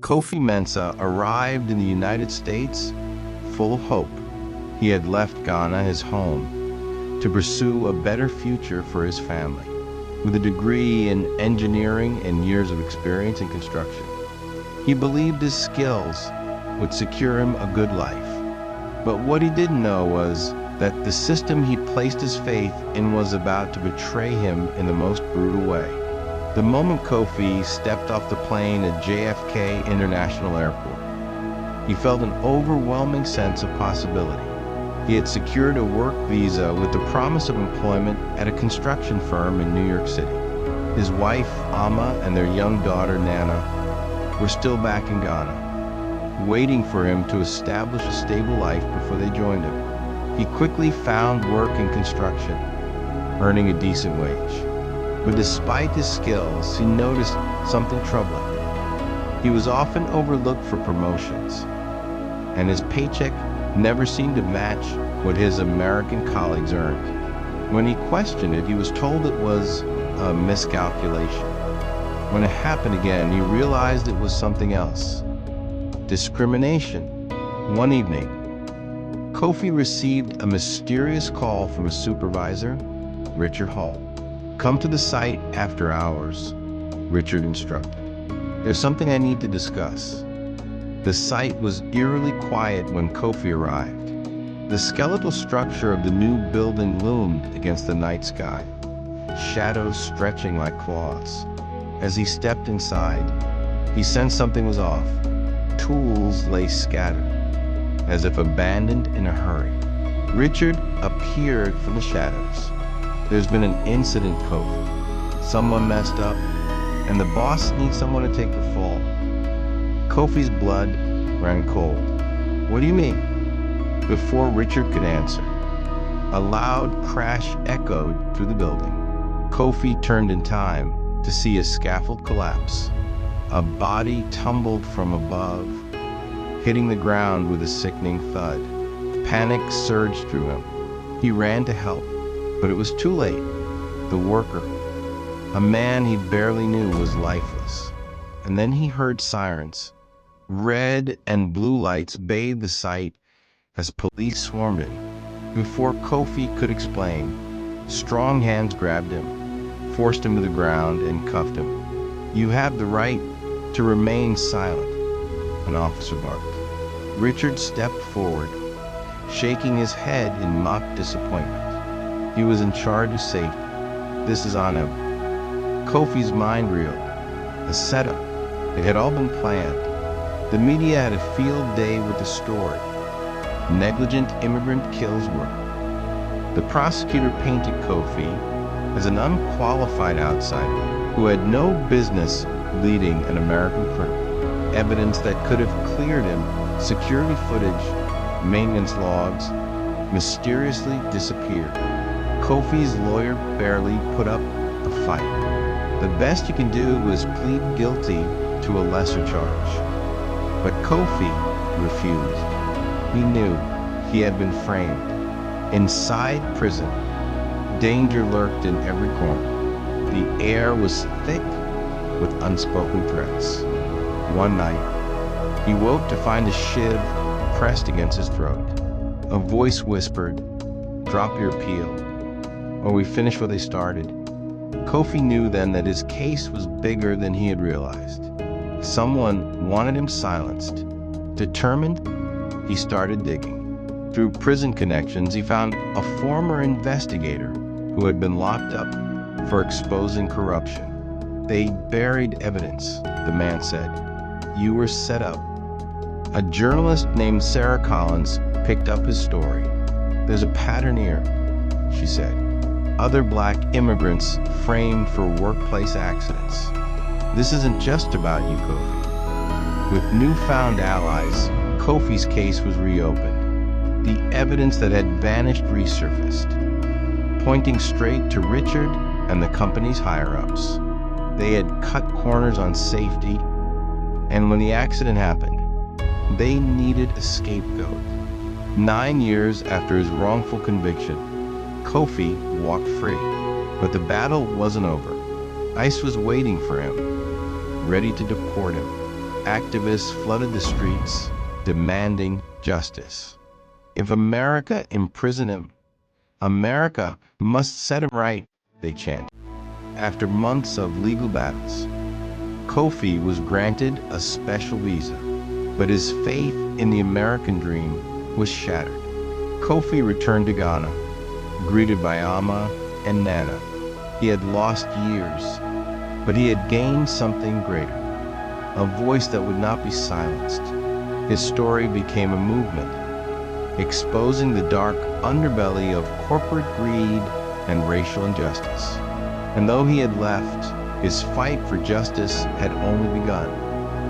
Kofi Mensah arrived in the United States full of hope. He had left Ghana, his home, to pursue a better future for his family. With a degree in engineering and years of experience in construction, he believed his skills would secure him a good life. But what he didn't know was that the system he'd placed his faith in was about to betray him in the most brutal way. The moment Kofi stepped off the plane at JFK International Airport, he felt an overwhelming sense of possibility. He had secured a work visa with the promise of employment at a construction firm in New York City. His wife, Amma, and their young daughter, Nana, were still back in Ghana, waiting for him to establish a stable life before they joined him. He quickly found work in construction, earning a decent wage. But despite his skills, he noticed something troubling. He was often overlooked for promotions, and his paycheck never seemed to match what his American colleagues earned. When he questioned it, he was told it was a miscalculation. When it happened again, he realized it was something else: discrimination. One evening, Kofi received a mysterious call from a supervisor, Richard Hall. "Come to the site after hours," Richard instructed. "There's something I need to discuss." The site was eerily quiet when Kofi arrived. The skeletal structure of the new building loomed against the night sky, shadows stretching like claws. As he stepped inside, he sensed something was off. Tools lay scattered, as if abandoned in a hurry. Richard appeared from the shadows. "There's been an incident, Kofi. Someone messed up, and the boss needs someone to take the fall." Kofi's blood ran cold. "What do you mean?" Before Richard could answer, a loud crash echoed through the building. Kofi turned in time to see a scaffold collapse. A body tumbled from above, hitting the ground with a sickening thud. Panic surged through him. He ran to help, but it was too late. The worker, a man he barely knew, was lifeless. And then he heard sirens. Red and blue lights bathed the site as police swarmed in. Before Kofi could explain, strong hands grabbed him, forced him to the ground, and cuffed him. "You have the right to remain silent," an officer barked. Richard stepped forward, shaking his head in mock disappointment. He was in charge of safety. This is on him. Kofi's mind reeled. A setup. It had all been planned. The media had a field day with the story. Negligent immigrant kills worker. The prosecutor painted Kofi as an unqualified outsider who had no business leading an American criminal. Evidence that could have cleared him, security footage, maintenance logs, mysteriously disappeared. Kofi's lawyer barely put up a fight. The best you can do was plead guilty to a lesser charge. But Kofi refused. He knew he had been framed. Inside prison, danger lurked in every corner. The air was thick with unspoken threats. One night, he woke to find a shiv pressed against his throat. A voice whispered, "Drop your appeal, or we finish what they started." Kofi knew then that his case was bigger than he had realized. Someone wanted him silenced. Determined, he started digging. Through prison connections, he found a former investigator who had been locked up for exposing corruption. "They buried evidence," the man said. "You were set up." A journalist named Sarah Collins picked up his story. "There's a pattern here," she said. "Other black immigrants framed for workplace accidents. This isn't just about you, Kofi." With newfound allies, Kofi's case was reopened. The evidence that had vanished resurfaced, pointing straight to Richard and the company's higher-ups. They had cut corners on safety, and when the accident happened, they needed a scapegoat. 9 years after his wrongful conviction, Kofi walked free. But the battle wasn't over. ICE was waiting for him, ready to deport him. activists flooded the streets demanding justice. If America imprisoned him, America must set him right, they chanted. After months of legal battles, Kofi was granted a special visa, but his faith in the American dream was shattered. Kofi returned to Ghana, greeted by Ama and Nana. He had lost years, but he had gained something greater, a voice that would not be silenced. His story became a movement, exposing the dark underbelly of corporate greed and racial injustice. And though he had left, his fight for justice had only begun.